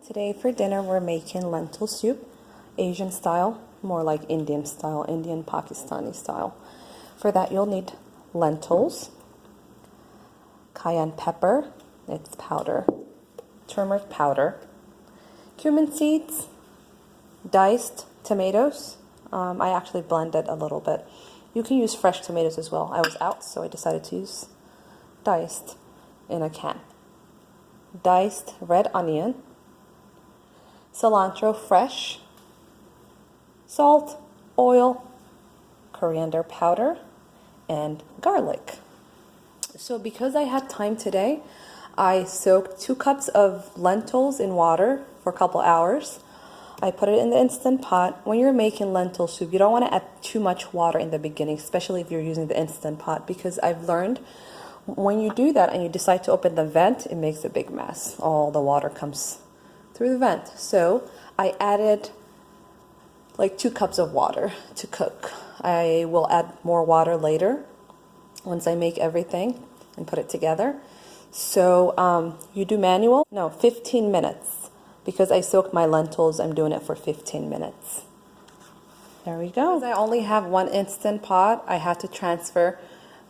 Today for dinner we're making lentil soup, Asian style, more like Indian style, Indian Pakistani style. For that you'll need lentils, cayenne pepper, it's powder, turmeric powder, cumin seeds, diced tomatoes. I actually blended a little bit. You can use fresh tomatoes as well. I was out, so I decided to use diced in a can. Diced red onion, cilantro fresh, salt, oil, coriander powder, and garlic. So because I had time today, I soaked 2 cups of lentils in water for a couple hours. I put it in the Instant Pot. When you're making lentil soup, you don't want to add too much water in the beginning, especially if you're using the Instant Pot, because I've learned when you do that and you decide to open the vent, it makes a big mess. All the water comes through the vent. So I added like 2 cups of water to cook. I will add more water later once I make everything and put it together. So you do manual? No, 15 minutes. Because I soaked my lentils, I'm doing it for 15 minutes. There we go. Because I only have 1 Instant Pot, I had to transfer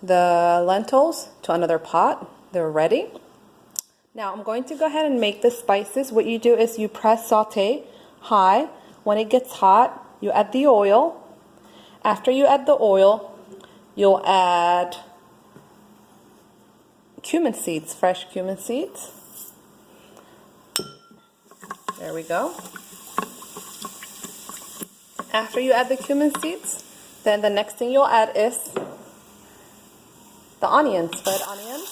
the lentils to another pot. They're ready. Now I'm going to go ahead and make the spices. What you do is you press saute high. When it gets hot, you add the oil. After you add the oil, you'll add cumin seeds, fresh cumin seeds. There we go. After you add the cumin seeds, then the next thing you'll add is the onions, red onions.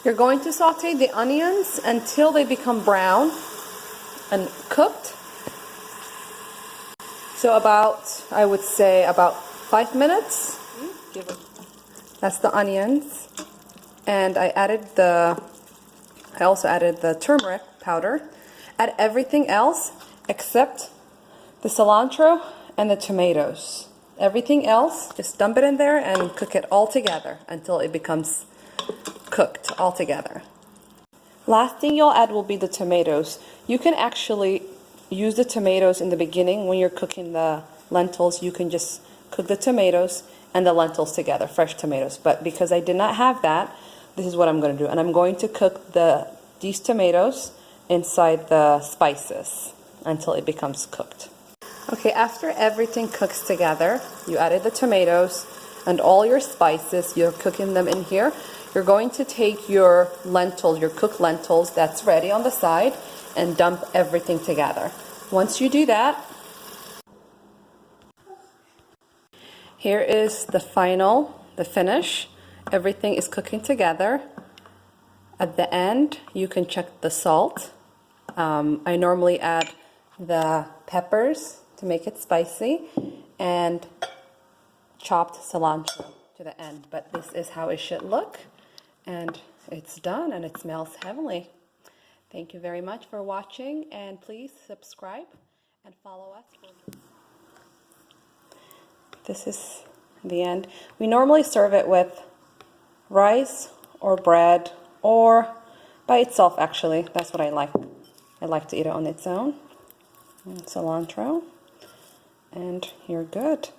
You're going to saute the onions until they become brown and cooked. So about, I would say about 5 minutes. That's the onions. And I also added the turmeric powder. Add everything else except the cilantro and the tomatoes. Everything else, just dump it in there and cook it all together until it becomes cooked all together. Last thing you'll add will be the tomatoes. You can actually use the tomatoes in the beginning when you're cooking the lentils. You can just cook the tomatoes and the lentils together, fresh tomatoes. But because I did not have that, this is what I'm going to do. And I'm going to cook these tomatoes inside the spices until it becomes cooked. Okay, after everything cooks together, you added the tomatoes and all your spices, you're cooking them in here. You're going to take your lentils, your cooked lentils that's ready on the side, and dump everything together. Once you do that, here is the finish. Everything is cooking together. At the end, you can check the salt. I normally add the peppers to make it spicy and chopped cilantro to the end. But this is how it should look. And it's done and it smells heavenly. Thank you very much for watching, and please subscribe and follow us. This is the end. We normally serve it with rice or bread or by itself, actually. That's what I like. I like to eat it on its own. And cilantro. And you're good.